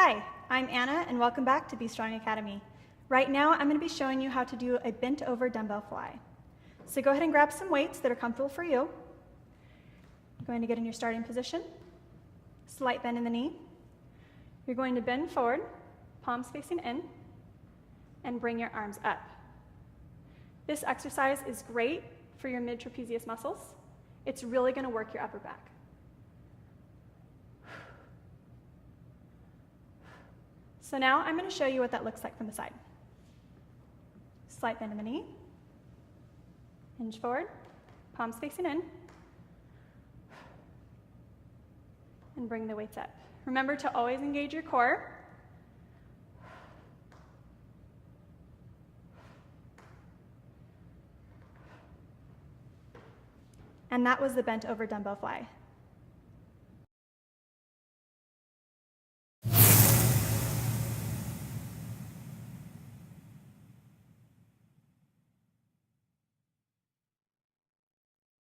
Hi, I'm Anna and welcome back to Be Strong Academy. Right now I'm going to be showing you how to do a bent over dumbbell fly. So go ahead and grab some weights that are comfortable for you. You're going to get in your starting position, slight bend in the knee. You're going to bend forward, palms facing in, and bring your arms up. This exercise is great for your mid-trapezius muscles. It's really going to work your upper back. So now I'm going to show you what that looks like from the side. Slight bend in the knee, hinge forward, palms facing in, and bring the weights up. Remember to always engage your core. And that was the bent over dumbbell fly.